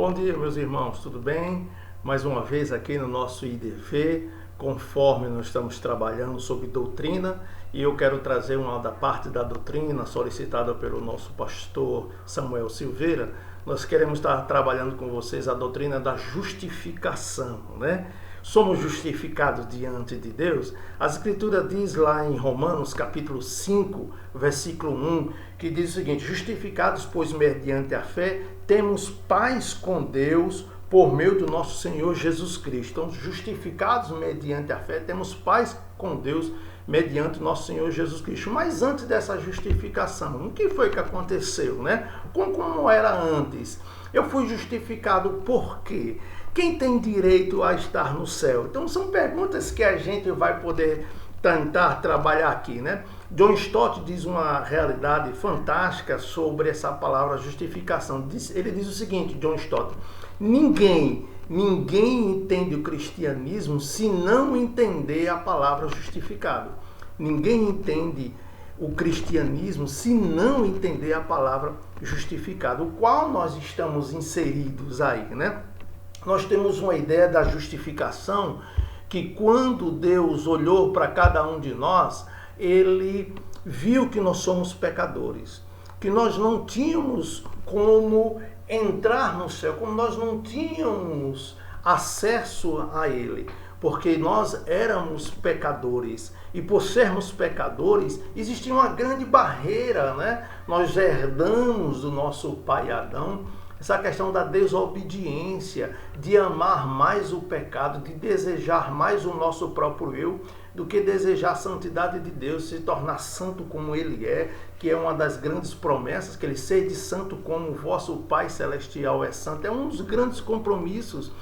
Bom dia, meus irmãos, tudo bem? Mais uma vez aqui no nosso IDV, conforme nós estamos trabalhando sobre doutrina, e eu quero trazer uma da parte da doutrina solicitada pelo nosso pastor Samuel Silveira. Nós queremos estar trabalhando com vocês a doutrina da justificação, né? Somos justificados diante de Deus. A Escritura diz lá em Romanos capítulo 5, versículo 1, que diz o seguinte: justificados, pois, mediante a fé, temos paz com Deus por meio do nosso Senhor Jesus Cristo. Então, justificados mediante a fé, temos paz com Deus mediante o nosso Senhor Jesus Cristo. Mas antes dessa justificação, o que foi que aconteceu, né? Como era antes? Eu fui justificado por quê? Quem tem direito a estar no céu? Então são perguntas que a gente vai poder tentar trabalhar aqui, né? John Stott diz uma realidade fantástica sobre essa palavra justificação. Ele diz o seguinte, John Stott: ninguém entende o cristianismo se não entender a palavra justificado. Ninguém entende o cristianismo se não entender a palavra justificado, o qual nós estamos inseridos aí, né? Nós temos uma ideia da justificação que quando Deus olhou para cada um de nós, Ele viu que nós somos pecadores, que nós não tínhamos como entrar no céu, como nós não tínhamos acesso a Ele, porque nós éramos pecadores. E por sermos pecadores, existia uma grande barreira, né? Nós herdamos do nosso pai Adão essa questão da desobediência, de amar mais o pecado, de desejar mais o nosso próprio eu, do que desejar a santidade de Deus, se tornar santo como Ele é, que é uma das grandes promessas, que Ele seja santo como o vosso Pai Celestial é santo. É um dos grandes compromissos.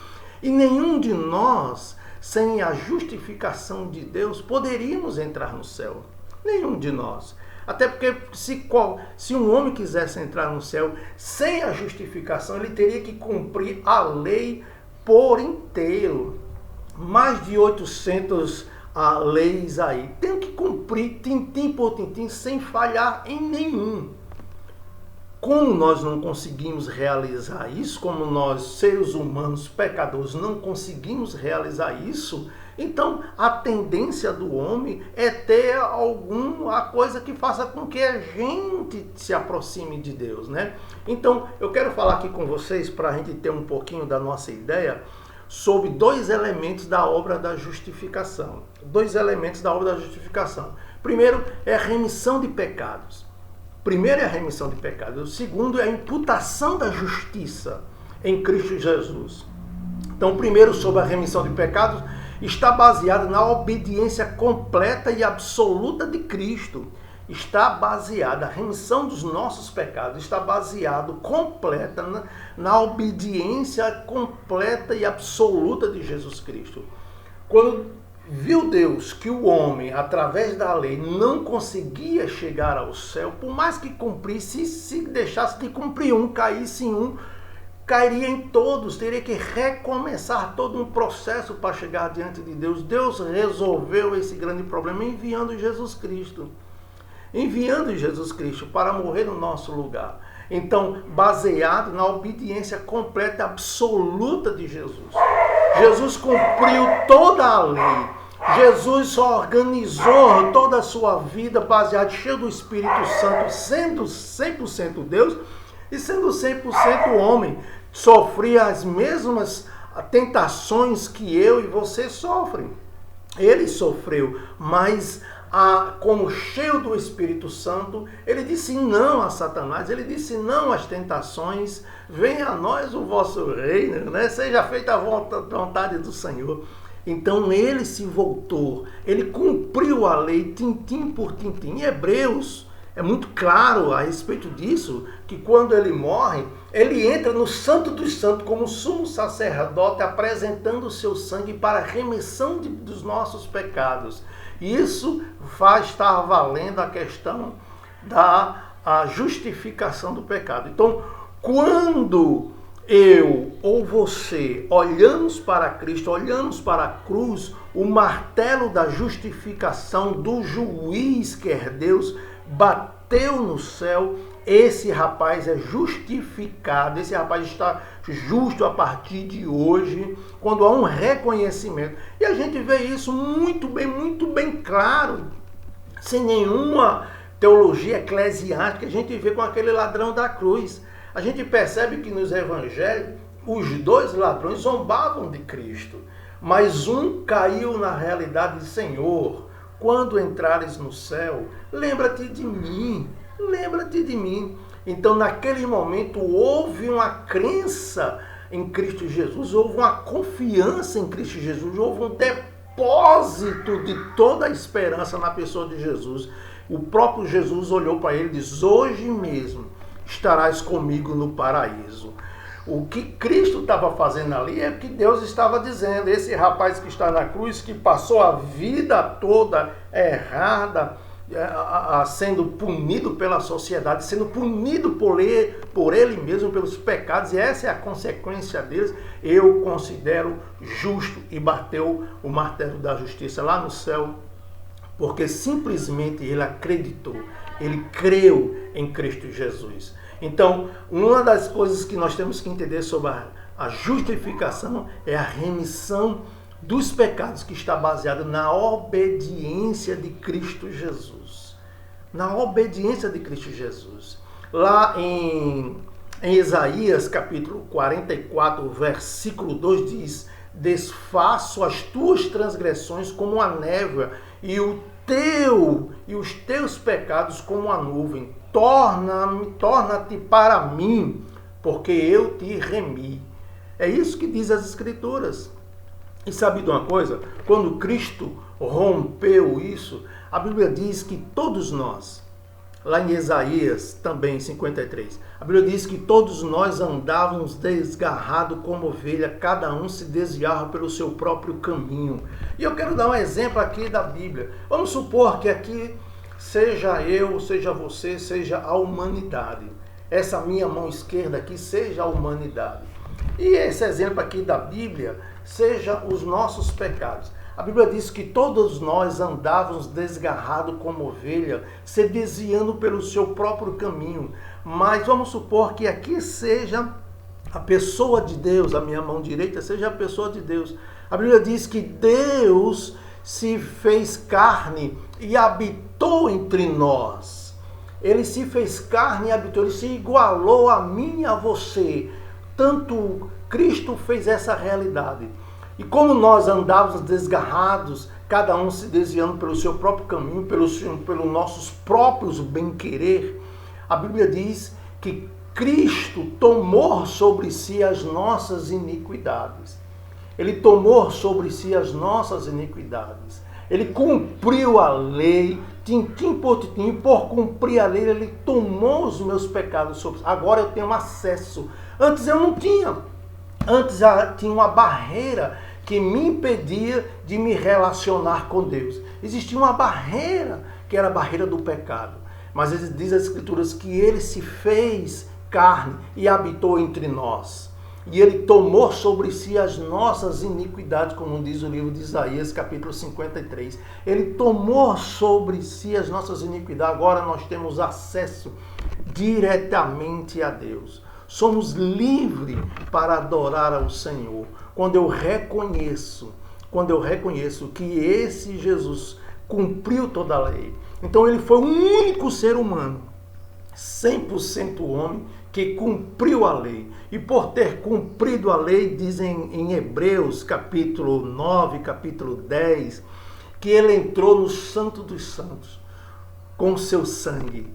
E nenhum de nós, sem a justificação de Deus, poderíamos entrar no céu. Nenhum de nós. Até porque se um homem quisesse entrar no céu sem a justificação, ele teria que cumprir a lei por inteiro. Mais de 800 leis aí. Tem que cumprir tintim por tintim sem falhar em nenhum. Como nós não conseguimos realizar isso, como nós, seres humanos, pecadores, não conseguimos realizar isso, então a tendência do homem é ter alguma coisa que faça com que a gente se aproxime de Deus, né? Então eu quero falar aqui com vocês, para a gente ter um pouquinho da nossa ideia, sobre dois elementos da obra da justificação. Dois elementos da obra da justificação. Primeiro é a remissão de pecados. Primeiro é a remissão de pecados. O segundo é a imputação da justiça em Cristo Jesus. Então, primeiro, sobre a remissão de pecados, está baseado na obediência completa e absoluta de Cristo. Está baseada, a remissão dos nossos pecados está baseado completa na obediência completa e absoluta de Jesus Cristo. Quando viu Deus que o homem, através da lei, não conseguia chegar ao céu, por mais que cumprisse, se deixasse de cumprir um, caísse em um, cairia em todos, teria que recomeçar todo um processo para chegar diante de Deus. Deus resolveu esse grande problema enviando Jesus Cristo. Enviando Jesus Cristo para morrer no nosso lugar. Então, baseado na obediência completa e absoluta de Jesus. Jesus cumpriu toda a lei. Jesus organizou toda a sua vida baseado, cheio do Espírito Santo, sendo 100% Deus e sendo 100% homem. Sofria as mesmas tentações que eu e você sofrem. Ele sofreu, mas como cheio do Espírito Santo, ele disse não a Satanás, ele disse não às tentações. Venha a nós o vosso reino, né? Seja feita a vontade do Senhor. Então ele se voltou, ele cumpriu a lei tintim por tintim. Em Hebreus é muito claro a respeito disso, que quando ele morre, ele entra no Santo dos Santos como sumo sacerdote, apresentando o seu sangue para a remissão dos nossos pecados. Isso faz estar valendo a questão da justificação do pecado. Então, quando eu ou você olhamos para Cristo, olhamos para a cruz, o martelo da justificação do juiz que é Deus, bateu no céu, esse rapaz é justificado, esse rapaz está justo a partir de hoje, quando há um reconhecimento. E a gente vê isso muito bem claro, sem nenhuma teologia eclesiástica, a gente vê com aquele ladrão da cruz. A gente percebe que nos evangelhos, os dois ladrões zombavam de Cristo, mas um caiu na realidade de Senhor, quando entrares no céu, lembra-te de mim, lembra-te de mim. Então, naquele momento, houve uma crença em Cristo Jesus, houve uma confiança em Cristo Jesus, houve um depósito de toda a esperança na pessoa de Jesus. O próprio Jesus olhou para ele e disse: hoje mesmo estarás comigo no paraíso. O que Cristo estava fazendo ali é o que Deus estava dizendo. Esse rapaz que está na cruz, que passou a vida toda errada, sendo punido pela sociedade, sendo punido por ele mesmo, pelos pecados, e essa é a consequência deles, eu considero justo, e bateu o martelo da justiça lá no céu, porque simplesmente ele acreditou, ele creu em Cristo Jesus. Então, uma das coisas que nós temos que entender sobre a justificação é a remissão dos pecados, que está baseada na obediência de Cristo Jesus. Na obediência de Cristo Jesus. Lá em Isaías, capítulo 44, versículo 2 diz: desfaço as tuas transgressões como a névoa e os teus pecados como a nuvem. Torna-te para mim, porque eu te remi. É isso que diz as Escrituras. E sabe de uma coisa? Quando Cristo rompeu isso, a Bíblia diz que todos nós, lá em Isaías também 53, a Bíblia diz que todos nós andávamos desgarrados como ovelha, cada um se desviava pelo seu próprio caminho. E eu quero dar um exemplo aqui da Bíblia. Vamos supor que aqui seja eu, seja você, seja a humanidade. Essa minha mão esquerda aqui seja a humanidade. E esse exemplo aqui da Bíblia seja os nossos pecados. A Bíblia diz que todos nós andávamos desgarrados como ovelha, se desviando pelo seu próprio caminho. Mas vamos supor que aqui seja a pessoa de Deus, a minha mão direita seja a pessoa de Deus. A Bíblia diz que Deus se fez carne e habitou entre nós. Ele se fez carne e habitou, ele se igualou a mim e a você. Tanto Cristo fez essa realidade. E como nós andávamos desgarrados, cada um se desviando pelo seu próprio caminho, pelos nossos próprios bem-querer, a Bíblia diz que Cristo tomou sobre si as nossas iniquidades. Ele tomou sobre si as nossas iniquidades. Ele cumpriu a lei, tintim por tintim, por cumprir a lei, ele tomou os meus pecados sobre si. Agora eu tenho acesso. Antes eu não tinha. Antes tinha uma barreira que me impedia de me relacionar com Deus. Existia uma barreira, que era a barreira do pecado. Mas diz as Escrituras que ele se fez carne e habitou entre nós. E ele tomou sobre si as nossas iniquidades, como diz o livro de Isaías, capítulo 53. Ele tomou sobre si as nossas iniquidades. Agora nós temos acesso diretamente a Deus. Somos livres para adorar ao Senhor. Quando eu reconheço que esse Jesus cumpriu toda a lei. Então ele foi o único ser humano, 100% homem, que cumpriu a lei. E por ter cumprido a lei, dizem em Hebreus, capítulo 9, capítulo 10, que ele entrou no Santo dos Santos com seu sangue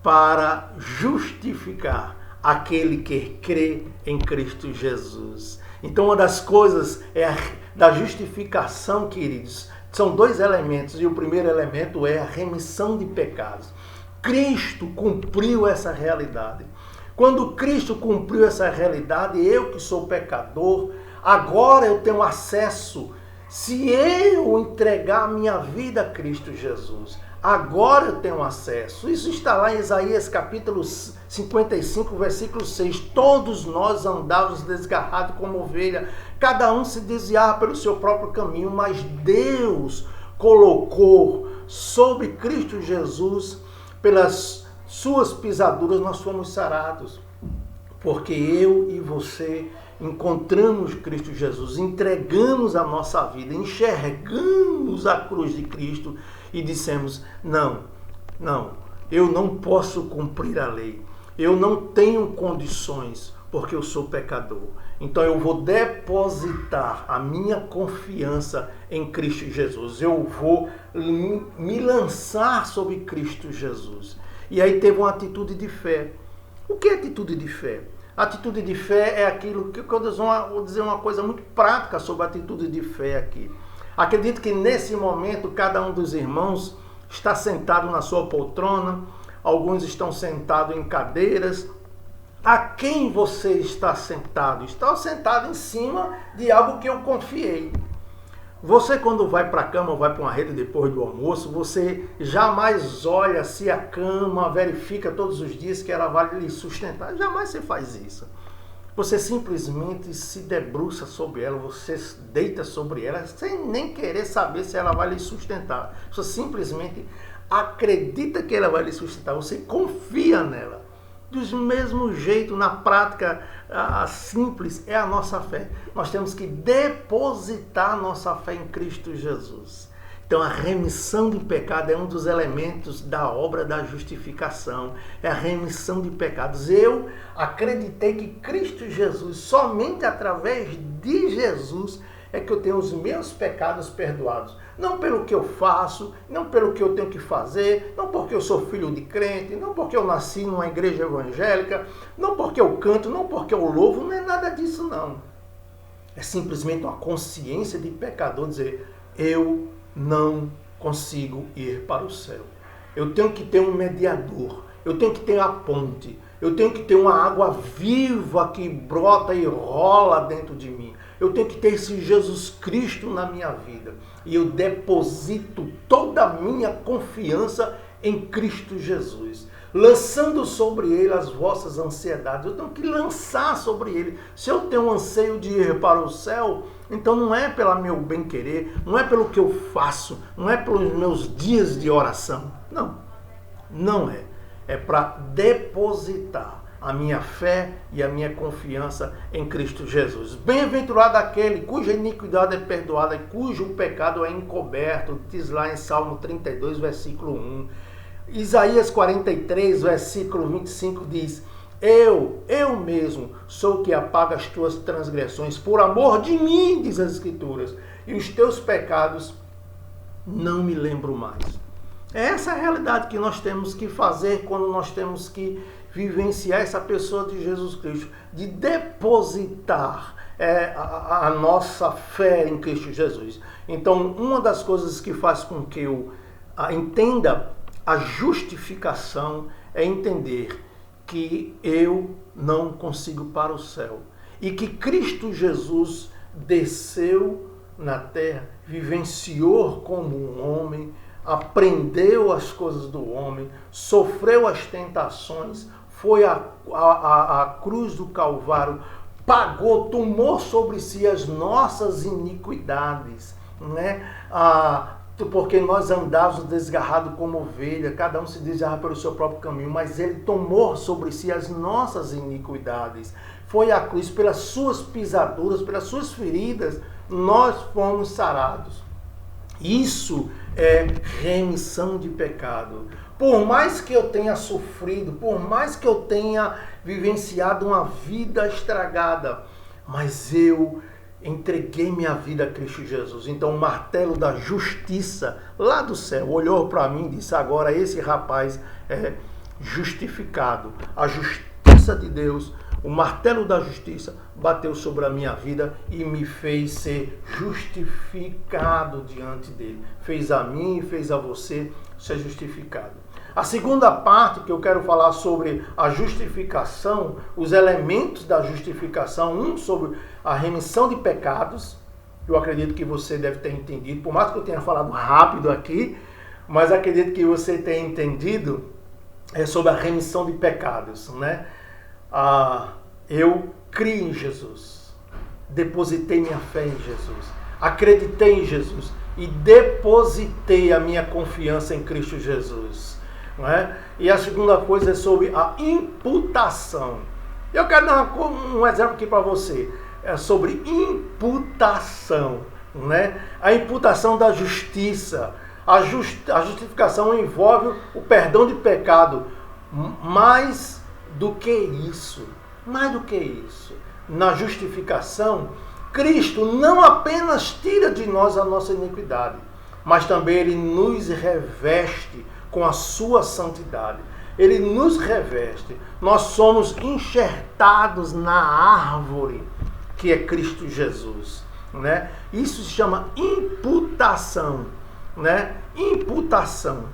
para justificar aquele que crê em Cristo Jesus. Então, uma das coisas da justificação, queridos, são dois elementos. E o primeiro elemento é a remissão de pecados. Cristo cumpriu essa realidade. Quando Cristo cumpriu essa realidade, eu que sou pecador, agora eu tenho acesso. Se eu entregar a minha vida a Cristo Jesus, agora eu tenho acesso. Isso está lá em Isaías capítulo 55, versículo 6. Todos nós andávamos desgarrados como ovelha, cada um se desviava pelo seu próprio caminho, mas Deus colocou sobre Cristo Jesus pelas suas pisaduras nós fomos sarados. Porque eu e você encontramos Cristo Jesus, entregamos a nossa vida, enxergamos a cruz de Cristo e dissemos, não, eu não posso cumprir a lei, eu não tenho condições, porque eu sou pecador. Então eu vou depositar a minha confiança em Cristo Jesus, eu vou me lançar sobre Cristo Jesus. E aí teve uma atitude de fé. O que é atitude de fé? Atitude de fé é aquilo que eu vou dizer uma coisa muito prática sobre a atitude de fé aqui. Acredito que nesse momento cada um dos irmãos está sentado na sua poltrona, alguns estão sentados em cadeiras. A quem você está sentado? Está sentado em cima de algo que eu confiei. Você, quando vai para a cama ou vai para uma rede depois do almoço, você jamais olha se a cama verifica todos os dias que ela vai lhe sustentar. Jamais você faz isso. Você simplesmente se debruça sobre ela, você deita sobre ela, sem nem querer saber se ela vai lhe sustentar. Você simplesmente acredita que ela vai lhe sustentar, você confia nela. Do mesmo jeito, na prática simples, é a nossa fé. Nós temos que depositar nossa fé em Cristo Jesus. Então, a remissão de pecado é um dos elementos da obra da justificação. É a remissão de pecados. Eu acreditei que Cristo Jesus, somente através de Jesus, é que eu tenho os meus pecados perdoados. Não pelo que eu faço, não pelo que eu tenho que fazer, não porque eu sou filho de crente, não porque eu nasci numa igreja evangélica, não porque eu canto, não porque eu louvo, não é nada disso não. É simplesmente uma consciência de pecador dizer, eu não consigo ir para o céu. Eu tenho que ter um mediador, eu tenho que ter a ponte, eu tenho que ter uma água viva que brota e rola dentro de mim. Eu tenho que ter esse Jesus Cristo na minha vida. E eu deposito toda a minha confiança em Cristo Jesus. Lançando sobre Ele as vossas ansiedades. Eu tenho que lançar sobre Ele. Se eu tenho um anseio de ir para o céu, então não é pelo meu bem-querer, não é pelo que eu faço, não é pelos meus dias de oração. Não é. É para depositar a minha fé e a minha confiança em Cristo Jesus. Bem-aventurado aquele cuja iniquidade é perdoada e cujo pecado é encoberto, diz lá em Salmo 32, versículo 1. Isaías 43, versículo 25 diz, eu mesmo sou o que apaga as tuas transgressões por amor de mim, diz as Escrituras, e os teus pecados não me lembro mais. É essa a realidade que nós temos que fazer quando nós temos que vivenciar essa pessoa de Jesus Cristo, de depositar a nossa fé em Cristo Jesus. Então, uma das coisas que faz com que eu entenda a justificação é entender que eu não consigo para o céu e que Cristo Jesus desceu na terra, vivenciou como um homem, aprendeu as coisas do homem, sofreu as tentações, foi à cruz do Calvário, pagou, tomou sobre si as nossas iniquidades, né? Porque nós andávamos desgarrados como ovelha, cada um se desgarra pelo seu próprio caminho, mas ele tomou sobre si as nossas iniquidades. Foi à cruz, pelas suas pisaduras, pelas suas feridas, nós fomos sarados. Isso é remissão de pecado. Por mais que eu tenha sofrido, por mais que eu tenha vivenciado uma vida estragada, mas eu entreguei minha vida a Cristo Jesus. Então o martelo da justiça lá do céu olhou para mim e disse, agora esse rapaz é justificado. A justiça de Deus, o martelo da justiça bateu sobre a minha vida e me fez ser justificado diante dele. Fez a mim e fez a você ser justificado. A segunda parte que eu quero falar sobre a justificação, os elementos da justificação, um sobre a remissão de pecados, eu acredito que você deve ter entendido, por mais que eu tenha falado rápido aqui, mas acredito que você tenha entendido sobre a remissão de pecados, né? Eu criei em Jesus, depositei minha fé em Jesus, acreditei em Jesus e depositei a minha confiança em Cristo Jesus. não é? E a segunda coisa é sobre a imputação. Eu quero dar um exemplo aqui para você. É sobre imputação, né? A imputação da justiça. A justificação envolve o perdão de pecado. Mais do que isso, na justificação, Cristo não apenas tira de nós a nossa iniquidade, mas também Ele nos reveste com a sua santidade. Ele nos reveste. Nós somos enxertados na árvore que é Cristo Jesus, né? Isso se chama imputação, né? Imputação.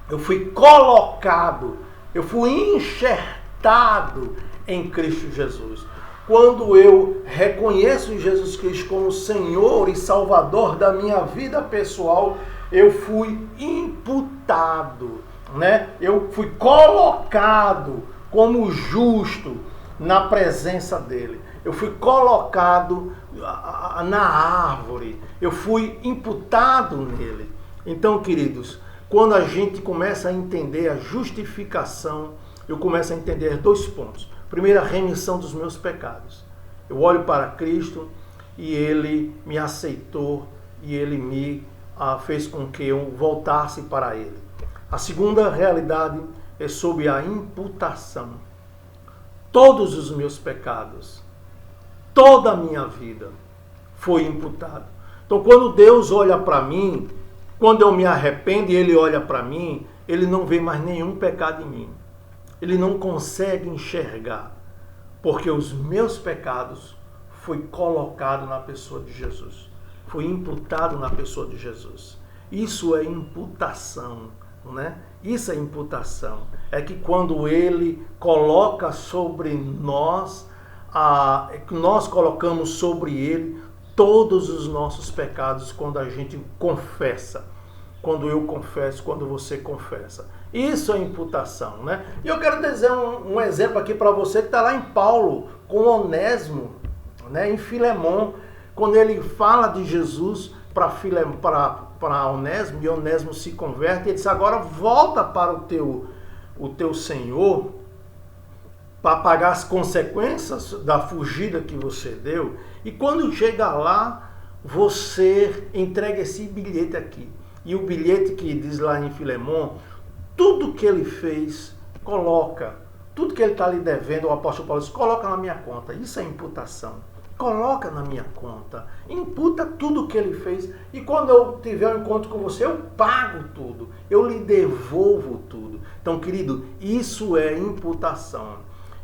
Eu fui colocado, eu fui enxertado em Cristo Jesus. Quando eu reconheço Jesus Cristo como Senhor e Salvador da minha vida pessoal, eu fui imputado, né? Eu fui colocado como justo na presença dele. Eu fui colocado na árvore. Eu fui imputado nele. Então, queridos, quando a gente começa a entender a justificação, eu começo a entender 2 pontos. Primeiro, a remissão dos meus pecados. Eu olho para Cristo e Ele me aceitou e Ele me fez com que eu voltasse para Ele. A segunda realidade é sobre a imputação. Todos os meus pecados, toda a minha vida foi imputado. Então, quando Deus olha para mim, quando eu me arrependo e Ele olha para mim, Ele não vê mais nenhum pecado em mim. Ele não consegue enxergar, porque os meus pecados foi colocado na pessoa de Jesus. Foi imputado na pessoa de Jesus. Isso é imputação, né? Isso é imputação. É que quando Ele coloca sobre nós, nós colocamos sobre Ele todos os nossos pecados quando a gente confessa. Quando eu confesso, quando você confessa. Isso é imputação, né? E eu quero dizer um exemplo aqui para você que está lá em Paulo, com Onésimo, né? Em Filemon, quando ele fala de Jesus para Onésimo, e Onésimo se converte, ele diz, agora volta para o teu Senhor, para pagar as consequências da fugida que você deu, e quando chega lá, você entrega esse bilhete aqui. E o bilhete que diz lá em Filemon, tudo que ele fez, coloca. Tudo que ele está lhe devendo, o apóstolo Paulo diz, coloca na minha conta. Isso é imputação. Coloca na minha conta. Imputa tudo que ele fez. E quando eu tiver um encontro com você, eu pago tudo. Eu lhe devolvo tudo. Então, querido, isso é imputação.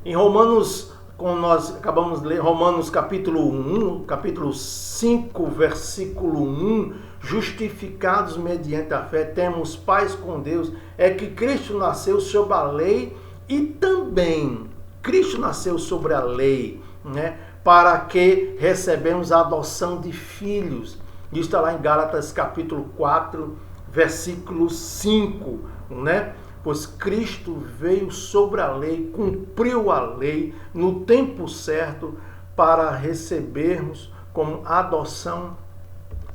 Em Romanos, como nós acabamos de ler, Romanos capítulo 1, capítulo 5, versículo 1, justificados mediante a fé, temos paz com Deus, é que Cristo nasceu sobre a lei e também Cristo nasceu sobre a lei, né, para que recebemos a adoção de filhos. Isso está lá em Gálatas capítulo 4, versículo 5, né? Pois Cristo veio sobre a lei, cumpriu a lei no tempo certo para recebermos como adoção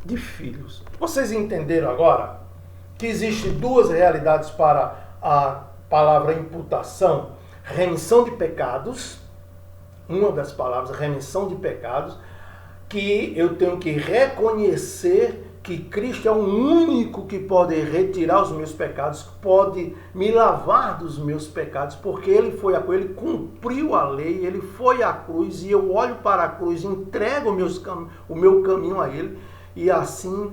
de filhos. Vocês entenderam agora que existem 2 realidades para a palavra imputação? Remissão de pecados, uma das palavras, remissão de pecados, que eu tenho que reconhecer que Cristo é o único que pode retirar os meus pecados, pode me lavar dos meus pecados, porque Ele foi a cruz, Ele cumpriu a lei, Ele foi à cruz, e eu olho para a cruz, entrego o meu caminho a Ele, e assim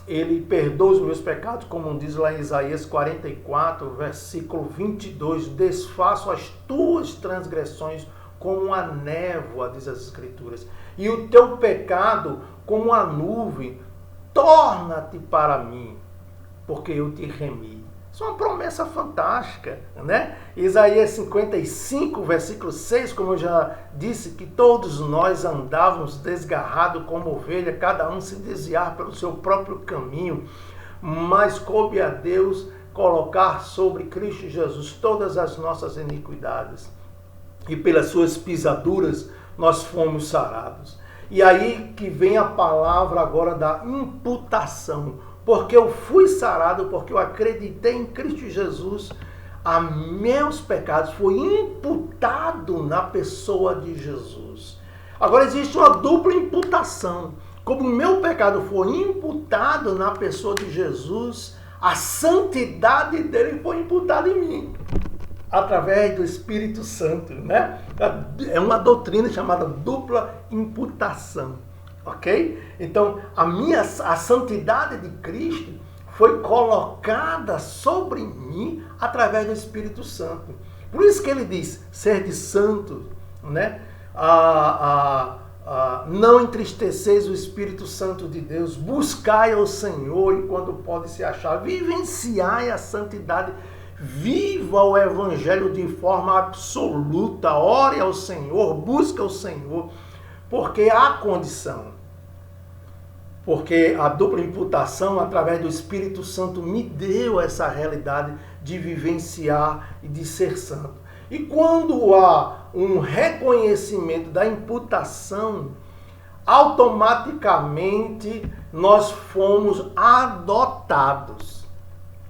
Ele perdoa os meus pecados, como diz lá em Isaías 44, versículo 22, desfaço as tuas transgressões como a névoa, diz as Escrituras, e o teu pecado como a nuvem, torna-te para mim, porque eu te remi. Isso é uma promessa fantástica, né? Isaías 55, versículo 6, como eu já disse, que todos nós andávamos desgarrados como ovelha, cada um se desviar pelo seu próprio caminho, mas coube a Deus colocar sobre Cristo Jesus todas as nossas iniquidades, e pelas suas pisaduras nós fomos sarados. E aí que vem a palavra agora da imputação, porque eu fui sarado, porque eu acreditei em Cristo Jesus, a meus pecados foi imputado na pessoa de Jesus. Agora existe uma dupla imputação. Como o meu pecado foi imputado na pessoa de Jesus, a santidade dele foi imputada em mim, através do Espírito Santo, né? É uma doutrina chamada dupla imputação, ok? Então, a santidade de Cristo foi colocada sobre mim através do Espírito Santo. Por isso que ele diz, sede santos, né? Não entristeceis o Espírito Santo de Deus, buscai ao Senhor enquanto pode se achar, vivenciai a santidade, viva o Evangelho de forma absoluta, ore ao Senhor, busque ao Senhor, porque há condição. Porque a dupla imputação, através do Espírito Santo, me deu essa realidade de vivenciar e de ser santo. E quando há um reconhecimento da imputação, automaticamente nós fomos adotados.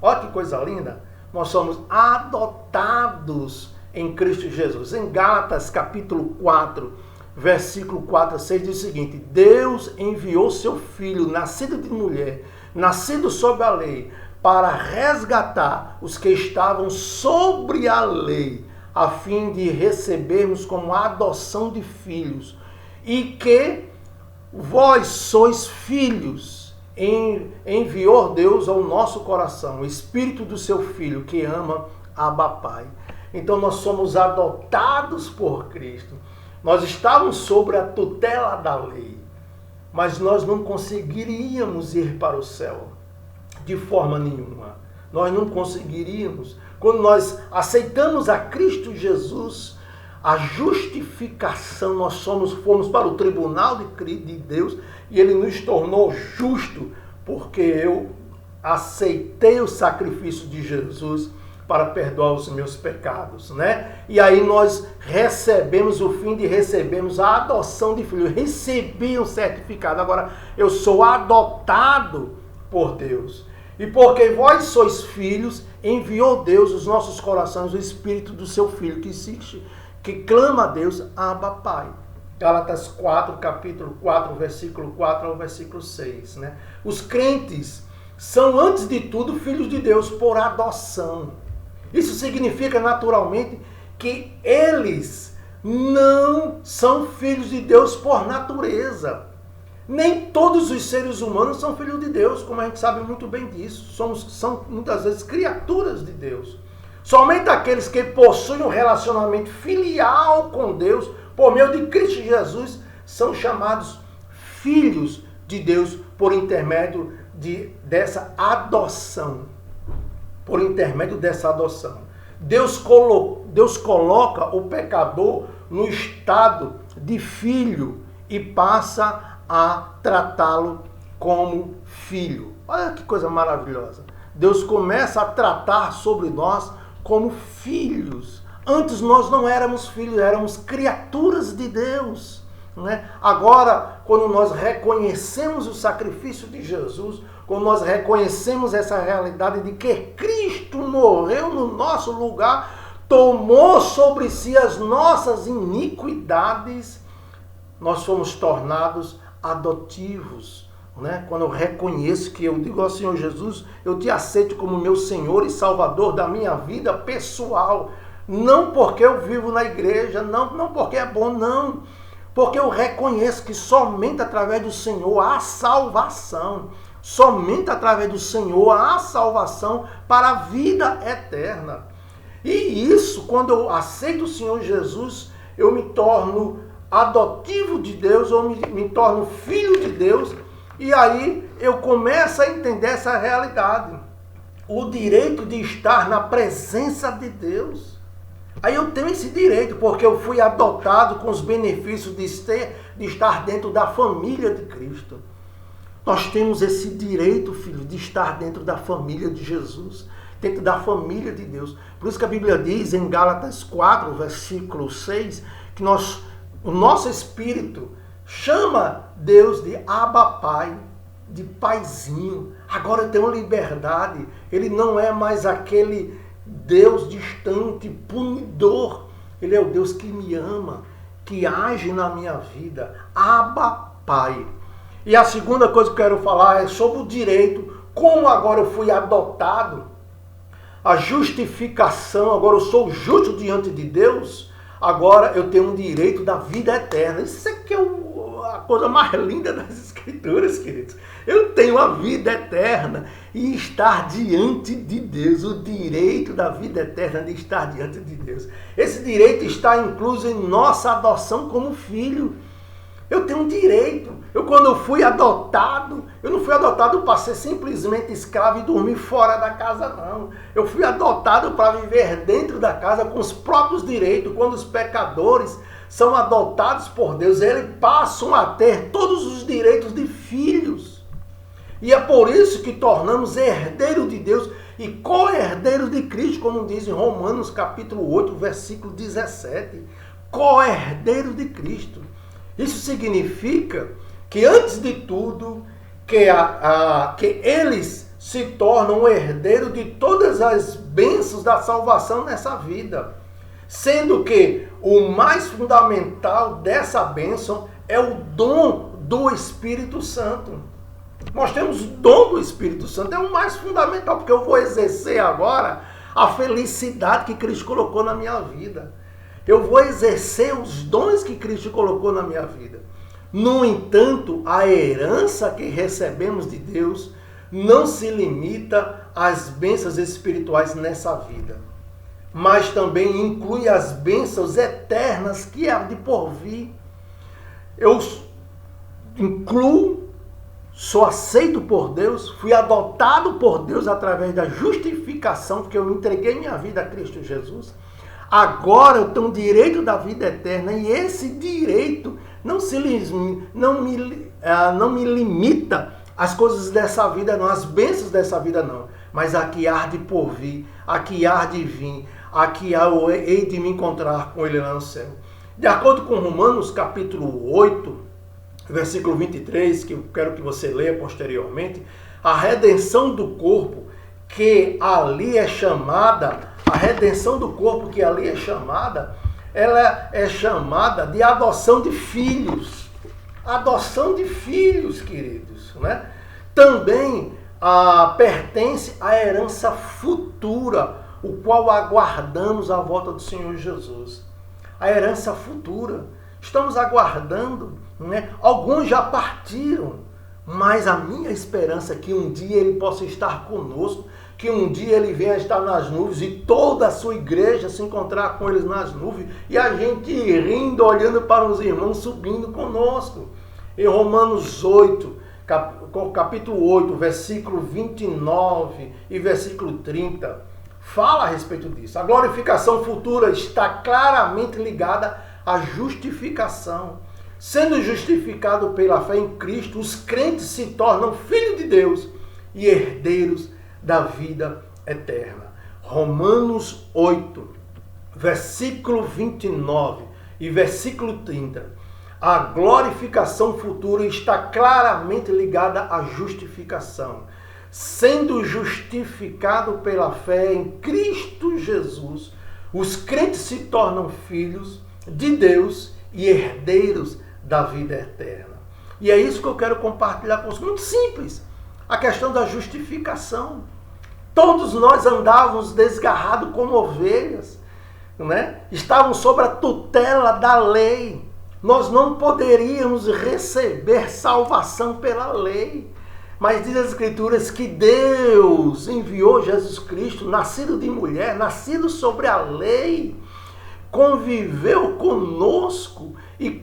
Olha que coisa linda! Nós somos adotados em Cristo Jesus. Em Gálatas capítulo 4, versículo 4 a 6 diz o seguinte: Deus enviou seu Filho, nascido de mulher, nascido sob a lei, para resgatar os que estavam sobre a lei, a fim de recebermos como adoção de filhos. E que vós sois filhos, enviou Deus ao nosso coração o Espírito do seu Filho, que ama Abba Pai. Então nós somos adotados por Cristo. Nós estávamos sobre a tutela da lei, mas nós não conseguiríamos ir para o céu de forma nenhuma. Nós não conseguiríamos. Quando nós aceitamos a Cristo Jesus, a justificação, nós fomos para o tribunal de Deus e Ele nos tornou justo, porque eu aceitei o sacrifício de Jesus para perdoar os meus pecados, né? E aí nós recebemos o fim de recebermos a adoção de filho. Eu recebi um certificado, agora eu sou adotado por Deus. E porque vós sois filhos, enviou Deus os nossos corações o Espírito do seu Filho, que clama a Deus, Abba Pai. Gálatas 4, capítulo 4, versículo 4 ao versículo 6. Né? Os crentes são, antes de tudo, filhos de Deus por adoção. Isso significa, naturalmente, que eles não são filhos de Deus por natureza. Nem todos os seres humanos são filhos de Deus, como a gente sabe muito bem disso. São muitas vezes criaturas de Deus. Somente aqueles que possuem um relacionamento filial com Deus, por meio de Cristo Jesus, são chamados filhos de Deus por intermédio dessa adoção. Por intermédio dessa adoção. Deus coloca o pecador no estado de filho e passa a tratá-lo como filho. Olha que coisa maravilhosa. Deus começa a tratar sobre nós como filhos. Antes nós não éramos filhos, éramos criaturas de Deus. Né? Agora, quando nós reconhecemos o sacrifício de Jesus, quando nós reconhecemos essa realidade de que Cristo morreu no nosso lugar, tomou sobre si as nossas iniquidades, nós fomos tornados adotivos. Né? Quando eu reconheço que eu digo ao Senhor Jesus, eu te aceito como meu Senhor e Salvador da minha vida pessoal. Não porque eu vivo na igreja, não porque é bom, não. Porque eu reconheço que somente através do Senhor há salvação. Somente através do Senhor há salvação para a vida eterna. E isso, quando eu aceito o Senhor Jesus, eu me torno adotivo de Deus, ou me torno filho de Deus, e aí eu começo a entender essa realidade. O direito de estar na presença de Deus. Aí eu tenho esse direito, porque eu fui adotado com os benefícios de estar dentro da família de Cristo. Nós temos esse direito, filho, de estar dentro da família de Jesus, dentro da família de Deus. Por isso que a Bíblia diz em Gálatas 4, versículo 6, que o nosso espírito chama Deus de Abba Pai, de paizinho. Agora eu tenho liberdade. Ele não é mais aquele Deus distante, punidor. Ele é o Deus que me ama, que age na minha vida. Abba, Pai. E a segunda coisa que eu quero falar é sobre o direito. Como agora eu fui adotado, a justificação, agora eu sou justo diante de Deus, agora eu tenho um direito da vida eterna. Isso aqui é a coisa mais linda das Escrituras, queridos. Eu tenho a vida eterna e estar diante de Deus, o direito da vida eterna de estar diante de Deus. Esse direito está incluso em nossa adoção como filho. Eu tenho um direito. Quando eu fui adotado, eu não fui adotado para ser simplesmente escravo e dormir fora da casa, não. Eu fui adotado para viver dentro da casa com os próprios direitos. Quando os pecadores são adotados por Deus, eles passam a ter todos os direitos de filhos. E é por isso que tornamos herdeiros de Deus e co-herdeiros de Cristo, como diz em Romanos capítulo 8, versículo 17. Co-herdeiros de Cristo. Isso significa que, antes de tudo, que eles se tornam herdeiros de todas as bênçãos da salvação nessa vida. Sendo que o mais fundamental dessa bênção é o dom do Espírito Santo. Nós temos o dom do Espírito Santo, é o mais fundamental, porque eu vou exercer agora a felicidade que Cristo colocou na minha vida. Eu vou exercer os dons que Cristo colocou na minha vida. No entanto, a herança que recebemos de Deus não se limita às bênçãos espirituais nessa vida, mas também inclui as bênçãos eternas que há de por vir. Eu incluo, sou aceito por Deus, fui adotado por Deus através da justificação, porque eu entreguei minha vida a Cristo Jesus. Agora eu tenho o direito da vida eterna e esse direito não me limita às coisas dessa vida, não, às bênçãos dessa vida, não. Mas a que há de por vir, a que há de vir, a que eu hei de me encontrar com Ele lá no céu. De acordo com Romanos capítulo 8, versículo 23, que eu quero que você leia posteriormente, a redenção do corpo que ali é chamada, ela é chamada de adoção de filhos. Adoção de filhos, queridos, né? Também pertence à herança futura, o qual aguardamos a volta do Senhor Jesus. A herança futura. Estamos aguardando, né? Alguns já partiram, mas a minha esperança é que um dia Ele possa estar conosco, que um dia Ele venha estar nas nuvens e toda a sua igreja se encontrar com eles nas nuvens e a gente rindo, olhando para os irmãos subindo conosco. Em Romanos 8, capítulo 8, versículo 29 e versículo 30, fala a respeito disso. A glorificação futura está claramente ligada à justificação. Sendo justificado pela fé em Cristo, os crentes se tornam filhos de Deus e herdeiros da vida eterna. Romanos 8, versículo 29 e versículo 30. A glorificação futura está claramente ligada à justificação. Sendo justificado pela fé em Cristo Jesus, os crentes se tornam filhos de Deus e herdeiros da vida eterna. E é isso que eu quero compartilhar com vocês. Muito simples. A questão da justificação. Todos nós andávamos desgarrados como ovelhas, né? Estávamos sob a tutela da lei. Nós não poderíamos receber salvação pela lei. Mas diz as Escrituras que Deus enviou Jesus Cristo, nascido de mulher, nascido sobre a lei, conviveu conosco e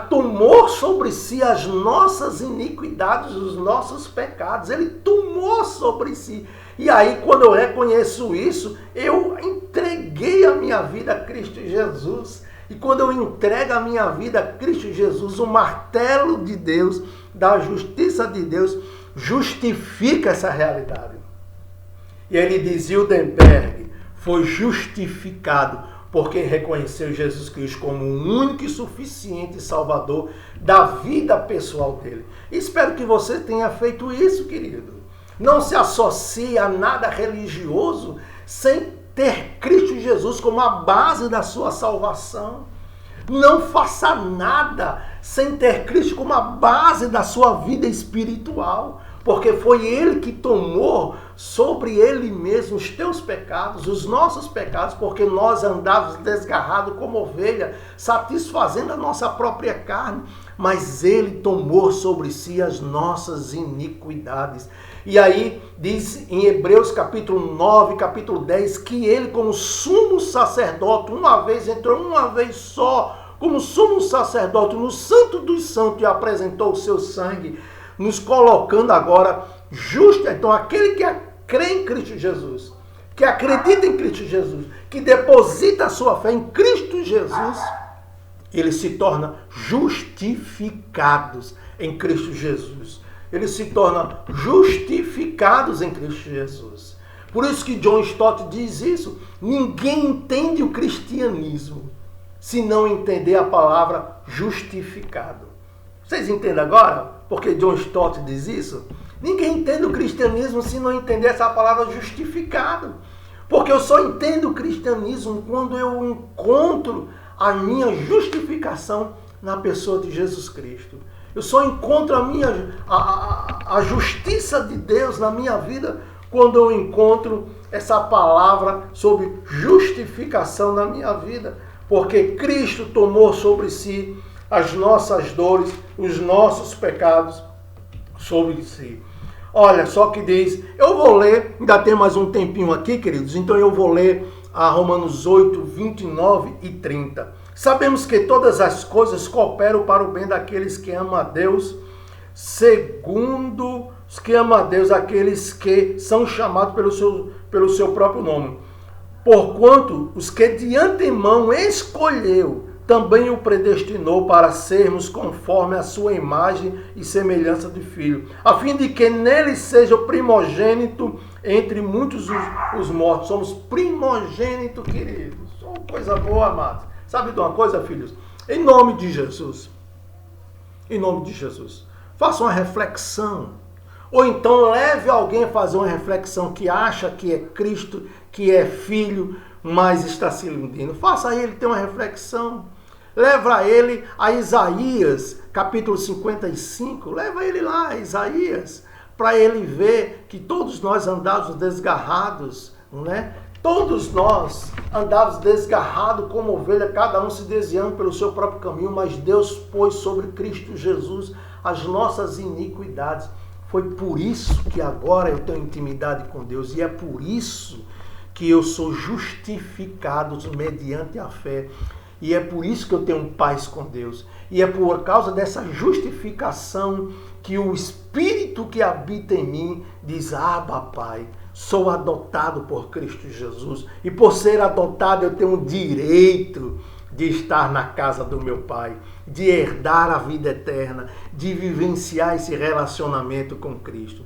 tomou sobre si as nossas iniquidades, os nossos pecados. Ele tomou sobre si. E aí, quando eu reconheço isso, eu entreguei a minha vida a Cristo Jesus. E quando eu entrego a minha vida a Cristo Jesus, o martelo de Deus, da justiça de Deus, justifica essa realidade. E ele diz, Hildenberg foi justificado porque reconheceu Jesus Cristo como o único e suficiente Salvador da vida pessoal dele. Espero que você tenha feito isso, querido. Não se associe a nada religioso sem ter Cristo Jesus como a base da sua salvação. Não faça nada sem ter Cristo como a base da sua vida espiritual. Porque foi Ele que tomou sobre Ele mesmo os teus pecados, os nossos pecados, porque nós andávamos desgarrados como ovelha, satisfazendo a nossa própria carne. Mas Ele tomou sobre si as nossas iniquidades. E aí diz em Hebreus capítulo 9, capítulo 10, que Ele como sumo sacerdote, entrou uma vez só, como sumo sacerdote no Santo dos Santos e apresentou o seu sangue, nos colocando agora justo. Então aquele que crê em Cristo Jesus, que acredita em Cristo Jesus, que deposita a sua fé em Cristo Jesus, eles se tornam justificados em Cristo Jesus. Eles se tornam justificados em Cristo Jesus. Por isso que John Stott diz isso. Ninguém entende o cristianismo se não entender a palavra justificado. Vocês entendem agora porque John Stott diz isso? Ninguém entende o cristianismo se não entender essa palavra justificado. Porque eu só entendo o cristianismo quando eu encontro a minha justificação na pessoa de Jesus Cristo. Eu só encontro a justiça de Deus na minha vida quando eu encontro essa palavra sobre justificação na minha vida. Porque Cristo tomou sobre si as nossas dores, os nossos pecados sobre si. Olha só que diz, eu vou ler, ainda tem mais um tempinho aqui, queridos, então eu vou ler a Romanos 8, 29 e 30. Sabemos que todas as coisas cooperam para o bem daqueles que amam a Deus, segundo os que amam a Deus, aqueles que são chamados pelo seu próprio nome. Porquanto os que de antemão escolheu, também o predestinou para sermos conforme a sua imagem e semelhança de filho, a fim de que nele seja o primogênito entre muitos os mortos. Somos primogênitos, queridos. Uma coisa boa, amados. Sabe de uma coisa, filhos? Em nome de Jesus, faça uma reflexão. Ou então leve alguém a fazer uma reflexão que acha que é Cristo, que é filho, mas está se iludindo. Faça ele ter uma reflexão. Leva ele a Isaías, capítulo 55. Leva ele lá a Isaías, para ele ver que todos nós andávamos desgarrados, não é? Todos nós andávamos desgarrados como ovelha, cada um se desviando pelo seu próprio caminho, mas Deus pôs sobre Cristo Jesus as nossas iniquidades. Foi por isso que agora eu tenho intimidade com Deus, e é por isso que eu sou justificado mediante a fé. E é por isso que eu tenho paz com Deus. E é por causa dessa justificação que o Espírito que habita em mim diz, Abba, Pai, sou adotado por Cristo Jesus. E por ser adotado eu tenho o direito de estar na casa do meu Pai, de herdar a vida eterna, de vivenciar esse relacionamento com Cristo.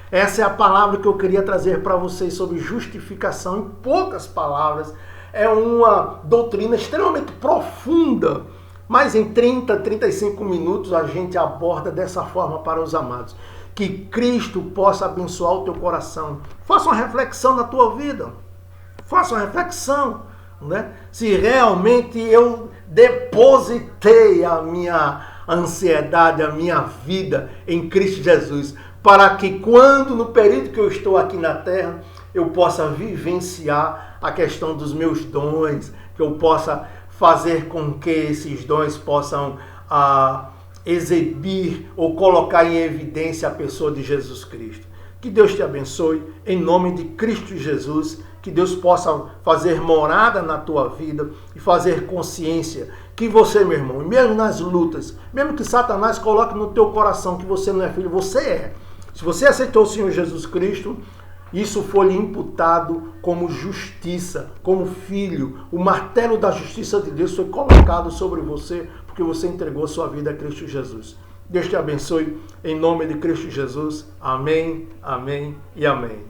Essa é a palavra que eu queria trazer para vocês sobre justificação. Em poucas palavras, é uma doutrina extremamente profunda, mas em 30, 35 minutos a gente aborda dessa forma para os amados. Que Cristo possa abençoar o teu coração. Faça uma reflexão na tua vida. Faça uma reflexão, né? Se realmente eu depositei a minha ansiedade, a minha vida em Cristo Jesus, para que quando, no período que eu estou aqui na terra, eu possa vivenciar a questão dos meus dons, que eu possa fazer com que esses dons possam exibir ou colocar em evidência a pessoa de Jesus Cristo. Que Deus te abençoe, em nome de Cristo Jesus, que Deus possa fazer morada na tua vida e fazer consciência que você, meu irmão, mesmo nas lutas, mesmo que Satanás coloque no teu coração que você não é filho, você é. Se você aceitou o Senhor Jesus Cristo, isso foi lhe imputado como justiça, como filho. O martelo da justiça de Deus foi colocado sobre você, porque você entregou sua vida a Cristo Jesus. Deus te abençoe, em nome de Cristo Jesus. Amém, amém e amém.